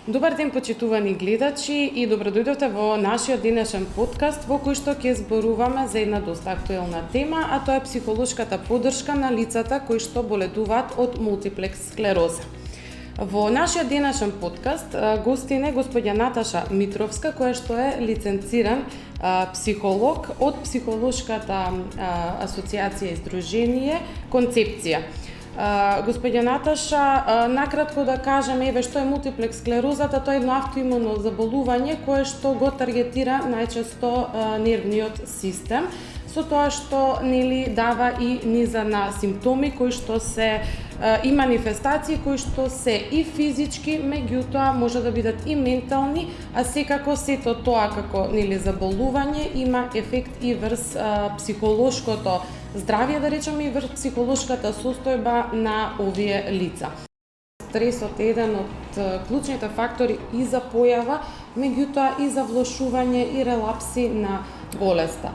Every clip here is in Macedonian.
Добар ден, почитувани гледачи, и добродојдовте во нашиот денешен подкаст во кој што ќе зборуваме за една доста актуелна тема, а тоа е психолошката поддршка на лицата кои што боледуваат од мултиплекс склероза. Во нашиот денешен подкаст гостин е господја Наташа Митровска, која што е лиценциран психолог од Психолошката асоциација и здружение Концепција. Господја Наташа, накратко да кажеме, што е мултиплекс склерозата, тоа е едно автоимуно заболување кое што го таргетира најчесто нервниот систем, со тоа што дава и низа на симптоми кои што се и манифестации кои што се и физички, меѓутоа може да бидат и ментални, а секако сето тоа како заболување има ефект и врз психолошкото здравје, да речеме, и врз психолошката состојба на овие лица. Стресот е еден од клучните фактори и за појава, меѓутоа и за влошување и релапси на болеста.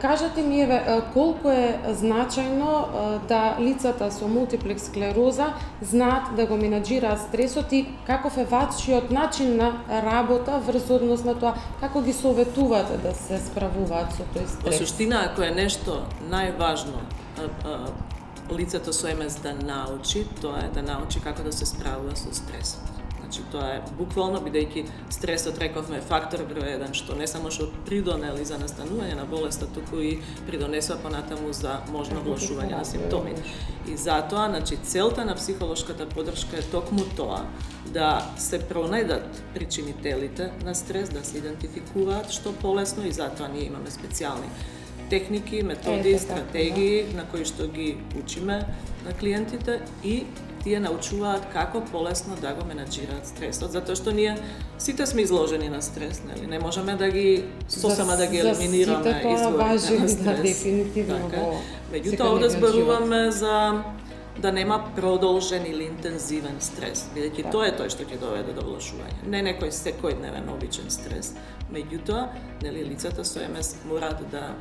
Кажете ми, колку е значајно да лицата со мултиплекс склероза знаат да го менаџираат стресот и каков е вашиот начин на работа врз однос на тоа, како ги советувате да се справуваат со тој стрес? Во суштина, ако е нешто најважно лицето со МС да научи, тоа е да научи како да се справува со стресот. Значи, тоа е буквално, бидејќи стресот, рековме, фактор број 1, што не само што придонели за настанување на болеста, туку и придонесува понатаму за можно влошување на симптоми. И затоа, значи, целта на психолошката поддршка е токму тоа, да се пронајдат причинителите на стрес, да се идентификуваат што полесно, и затоа ние имаме специјални техники, методи, стратегии на кои што ги учиме на клиентите, и тие научуваат како полесно да го менаџираат стресот, затоа што ние сите сме изложени на стрес, нели? Не можеме да ги сосема да ги елиминираме изворите на стрес. Дефинитивно. Меѓутоа, овде зборуваме за да нема продолжен или интензивен стрес, бидејќи тоа е тој што ќе доведе до влошување. Не некој секојдневен обичен стрес. Меѓутоа, нели, лицата со МС мораат да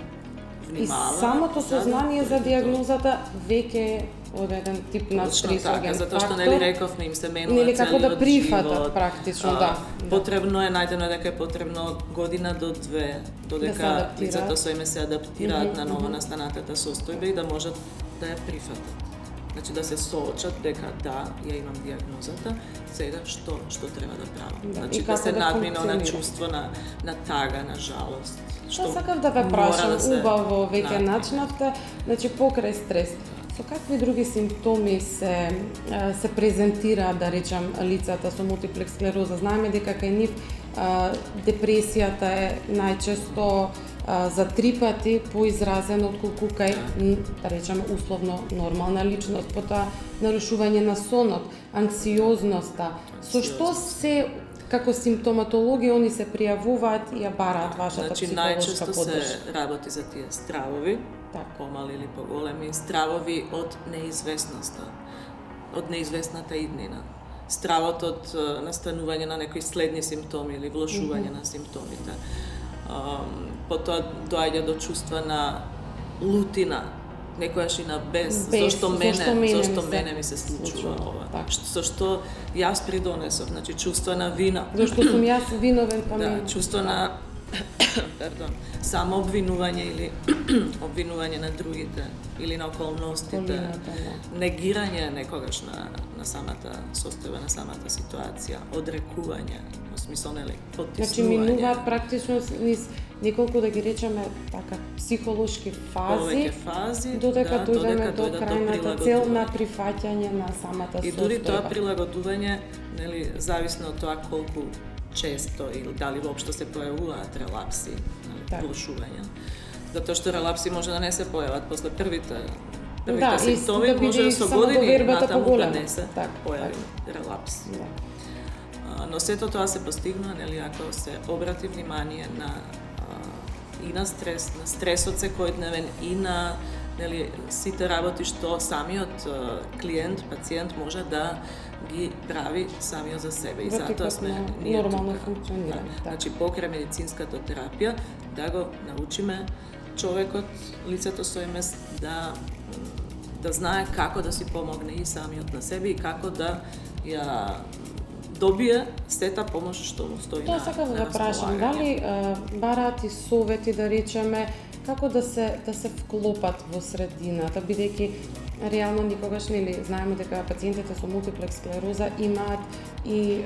внимаваат. И самото сознание за диагнозата веќе од еден тип на стресоген фактор. Затоа што нели рековме, им се менува целиот како да прифатат живот, практично, да. Потребно е, најдено дека е потребно година до 2 додека лицата со МС се адаптираат на ново настанатата состојба и да можат да ја прифатат. Значи да се соочат дека да, ја имам диагнозата, сега што треба да правам. Значи да се надмина на чувство на тага, на жалост. Што сакав да ве прашам, убаво веќе начнавте, значи покрај стрес. Со какви други симптоми се презентираат, да речам, лицата со мултиплекс склероза? Знаеме дека кај нив депресијата е најчесто за 3 пати поизразена отколку кај, да речеме, условно нормална личност, потоа нарушување на сонот, анксиозноста. Со што се како симптоматологија они се пријавуваат и ја бараат вашата психолошка поддршка? Значи, најчесто се работи за тие стравови, помали или поголеми, стравови од неизвестноста, од неизвестната иднина. Стравот од настанување на некои следни симптоми или влошување на симптомите. Потоа доаѓа до чувства на лутина, некојаш и на бес, зошто мене ми се случува ова. Со што јас придонесов, значи чувство на вина. Зошто сум јас виновен па мене. Да, чувство на само обвинување или обвинување на другите или на околностите, негирање некогаш на самата состојба, на самата ситуација, одрекување, во смисол, нели, потиснување. Значи минуваат практично низ неколку, да ги речеме така, психолошки фази, додека дојдеме до крајната цел на прифаќање на самата состојба. И дури тоа прилагодување, нели, зависно од тоа колку често или дали воопшто се појавуваат релапси, влошувања. Затоа што релапси може да не се појават после првите симптоми, може со години натаму да не се појави релапс. Но сето тоа се постигнува, нели, ако се обрати внимание и на стрес, на стресот секојдневен и на, нели, сите работи што самиот клиент, пациент може да ги прави самиот за себе. И затоа сме ние нормално функционирање. Значи, покрај медицинската терапија, да го научиме човекот, лицето со МС, да знае како да си помогне и самиот на себе и како да добие сета помош што му стои Тоа на сакав да прашам, располагање. дали бараат и совети, да речеме, како да се вклопат во средината, бидејќи реално никогаш нели знаеме дека пациентите со мултиплекс склероза имаат и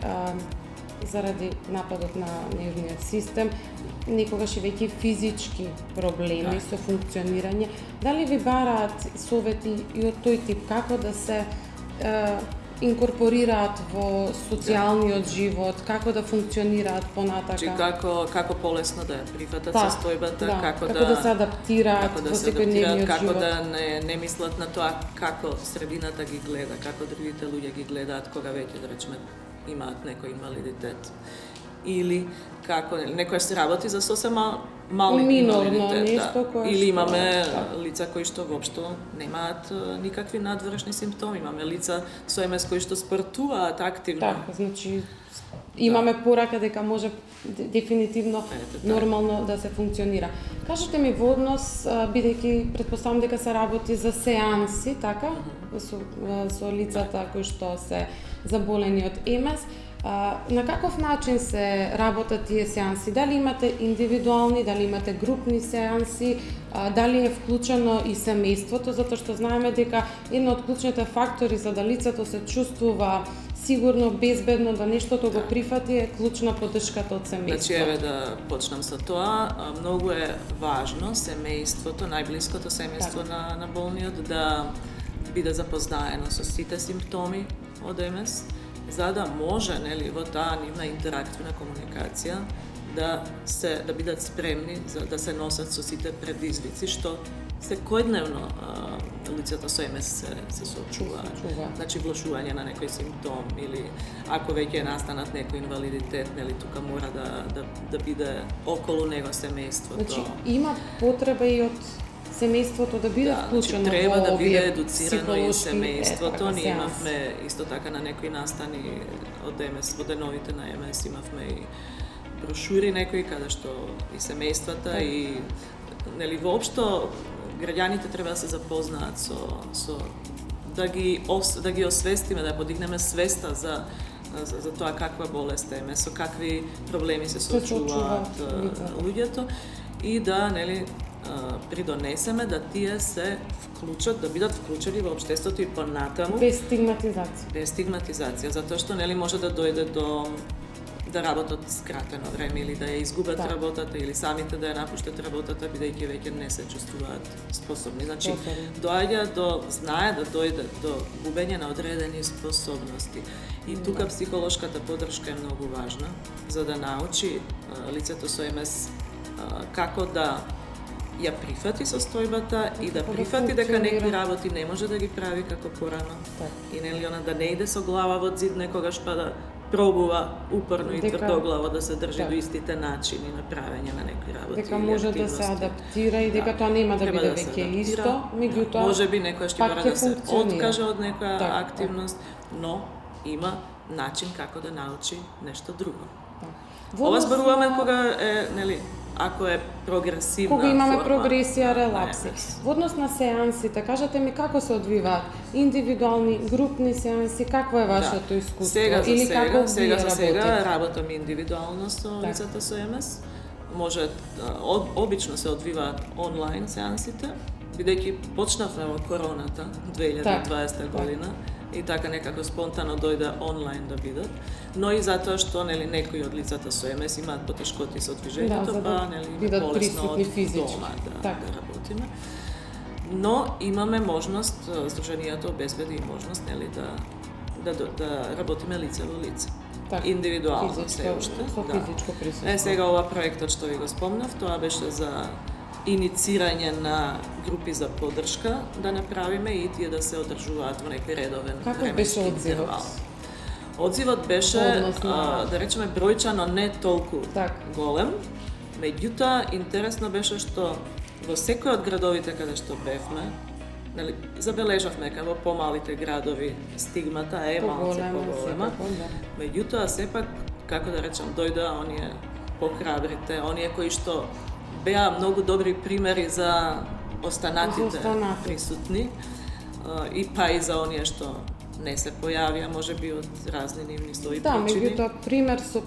заради нападот на нервниот систем некогаш и веќе физички проблеми со функционирање. Дали ви бараат совети и од тој тип, како да се инкорпорираат во социјалниот живот, како да функционираат понатака? Чи како полесно да ја прифатат состојбата, како да се адаптираат во секојдневниот како живот. да не мислат на тоа како средината ги гледа, како другите луѓе ги гледаат кога веќе, да речеме, имаат некој инвалидитет. Или како некој се работи за сосема мал инвалидитет. Нешто кое Или што- имаме лица кои што воопшто немаат никакви надворешни симптоми. Имаме лица со МС кои што спортуваат активно. Така, значи имаме порака дека може дефинитивно нормално да се функционира. Кажете ми во однос, бидејќи претпоставам дека се работи за сеанси, така, со лицата кои што се заболени од МС, на каков начин се работат тие сеанси? Дали имате индивидуални, дали имате групни сеанси, дали е вклучено и семејството, затоа што знаеме дека еден од клучните фактори за да лицето се чувствува сигурно, безбедно, да нештото го прифати е клучна поддршката од семејството. Значи, еве да почнам со тоа. Многу е важно семејството, најблиското семејство на болниот, да биде запознаено со сите симптоми од МС, за да може, нели, во таа нивна интерактивна комуникација да бидат спремни за да се носат со сите предизвици што секојдневно лицата со МС се соочуваат. Значи влошување на некој симптом или ако веќе настанат некој инвалидитет, нели тука мора да биде околу него семејството. Значи има потреба и од семејството да биде вклучено значи, треба да биде овие едуцирано и психолошки, семејството. Ние сеанси. имавме исто така на некои настани од МС, во деновите на МС имавме и брошури некои каде што и семејствата и нели воопшто граѓаните треба да се запознаат со да ги освестиме, да ја подигнеме свеста за тоа каква болест е МС, со какви проблеми се соочуваат луѓето и да нели придонесеме да тие се вклучат, да бидат вклучени во општеството и понатаму. Без стигматизација. Без стигматизација, затоа што нели може да дојде до да работат скратено време или да ја изгубат работата или самите да ја напуштат работата бидејќи веќе не се чувствуваат способни. Значи знае да дојде до губење на одредени способности. И тука психолошката поддршка е многу важна за да научи лицето со МС како да ја прифати состојбата и да прифати дека некои работи не може да ги прави како порано. И нели она да не иде со глава во зид некогаш па да пробува упорно и тврдоглаво да се држи до истите начини на правење на некои работи. Дека може да се адаптира и дека тоа нема да биде веќе исто, меѓутоа можеби некојаш ќе мора да се откаже од некоја активност, но има начин како да научи нешто друго. Ова зборуваме кога е, нели, ако е прогресивна кога имаме форма, прогресија, релапси. Во однос на сеансите, кажете ми како се одвиваат индивидуални, групни сеанси, какво е вашето искуство? Или како сега работам индивидуално со лицата со МС. Може обично се одвиваат онлайн сеансите, бидејќи почнавме во короната 2020 година. И така некако спонтано дојде онлайн да бидат, но и затоа што нели некои од лицата со МС имаат потешкоти со движењето, па нели полесно од дома да работиме. Но имаме можност, Сдруженијето обезбеди и можност нели да работиме лице во лице. Индивидуално се уште. Со физичко присуство. Сега ова проектот што ви го спомнав, тоа беше за иницирање на групи за поддршка да направиме и тие да се одржуваат во некој редовен временски интервал. Одзивот беше, да речеме, бројчано не толку голем, меѓутоа интересно беше што во секој од градовите каде што бевме, нели, забележавме дека во помалите градови стигмата е малце поголема, меѓутоа сепак, како да речем, дојдоа оние похрабрите, оние кои што беа многу добри примери за останатите присутни и па и за оние што не се појавија, може би од разни нивни своји Да, причини. меѓутоа пример со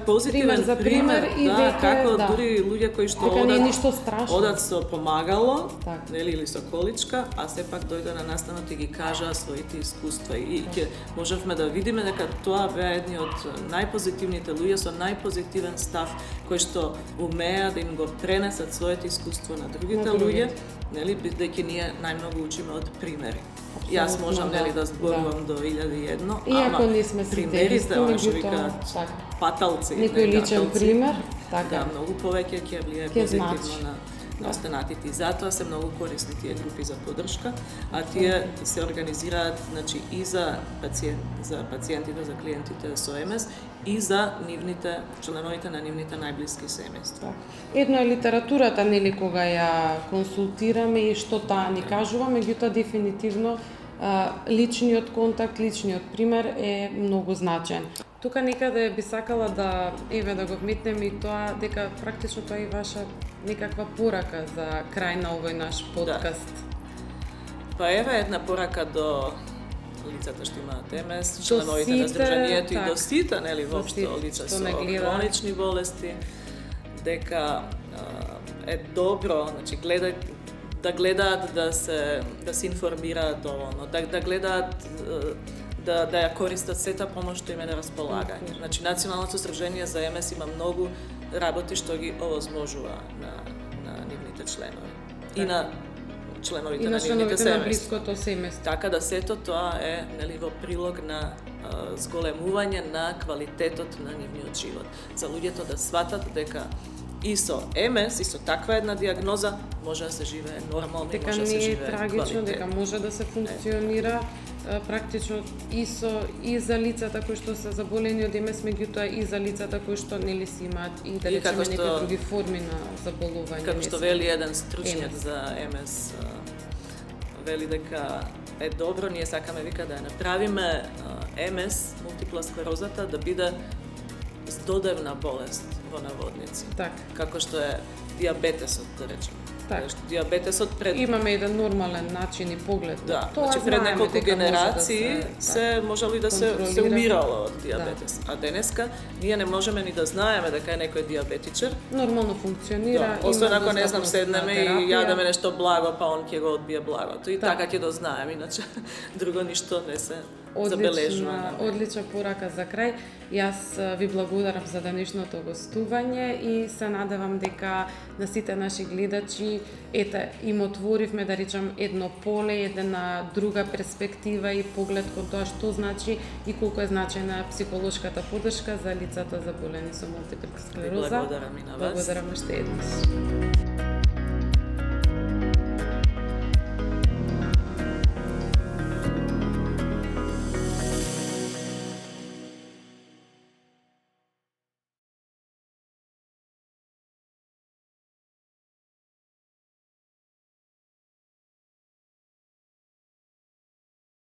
Позитивен пример за пример и да, веќе како да. дури луѓе кои што Дека не е ништо страшно. одат со помагало, Така. нели, или со количка, а сепак дојде на настанот и ги кажаа своите искуства и ќе можевме да видиме дека тоа беа едни од најпозитивните луѓе со најпозитивен став кои што умеа да им го пренесат своето искуство на другите луѓе, нели, бидејќи ние најмногу учиме од примери. Јас можам, нели, да зборувам до 1001, Иако ама не сме примерите, свидетелски, што меѓутоа, викаат така. паталци, Некој личен гаталци, пример, така. да, многу повеќе ќе влие Ќе позитивно значи. на останатите. И затоа се многу корисни тие групи за поддршка, а тие се организираат, значи, и за пациентите, за клиентите со МС и за нивните членовите на нивните најблиски семејства. Едно е литературата, нели, кога ја консултираме и што таа ни кажува, меѓутоа дефинитивно личниот контакт, личниот пример е многу значаен. Тука некаде би сакала да да го вметнеме и тоа дека практично тоа е ваша некаква порака за крај на овој наш подкаст. Па еве една порака до лицата што имаат МС, До членовите на сите, Сдруженијето и така. до сите, нели, До воопшто сите лица што со не гледаат. хронични болести, дека е добро, значи да гледаат да се информираат доволно, да гледаат да ја користат сета помош што им е на располагање. Значи Националното сдружение за МС има многу работи што ги овозможува на нивните членови и на членовите И на на нивните членовите на семејства. блиското семејство. Така да сето тоа е, нели, во прилог на зголемување на квалитетот на нивниот живот. За луѓето да сватат дека и со МС, и со таква една диагноза може да се живее нормално, Дека може да се не е живее трагично, квалитетно. дека може да се функционира практично и за лицата кои што се заболени од МС, меѓутоа и за лицата кои што нели си имаат и да И речеме како што- некои други форми на заболување. Како не што само вели еден стручњак МС. за МС, вели дека е добро, ние сакаме, вика, да ја направиме МС, мултипла склерозата, да биде здодевна болест во наводници. Така. Како што е диабетесот, да речеме. Така. Диабетесот пред Имаме еден нормален начин и поглед. Да, Тоа значи пред знаеме неколку дека може генерации да се можело и да се контролира. умирало од диабетес. А денеска ние не можеме ни да знаеме дека е некој диабетичар. нормално функционира. Да, освен има ако не знам достапност седнеме на и терапија. јадеме нешто благо, па он ќе го одбие благото. И Така. така ќе го знаеме, иначе друго ништо не се забележува. Одлична порака за крај. Јас ви благодарам за денешното гостување и се надевам дека на сите наши гледачи им отворивме, да речам, едно поле, една друга перспектива и поглед кон тоа што значи и колку е значајна психолошката поддршка за лицата заболени со мултипла склероза. Благодарам и на вас. Благодарам уште еднаш.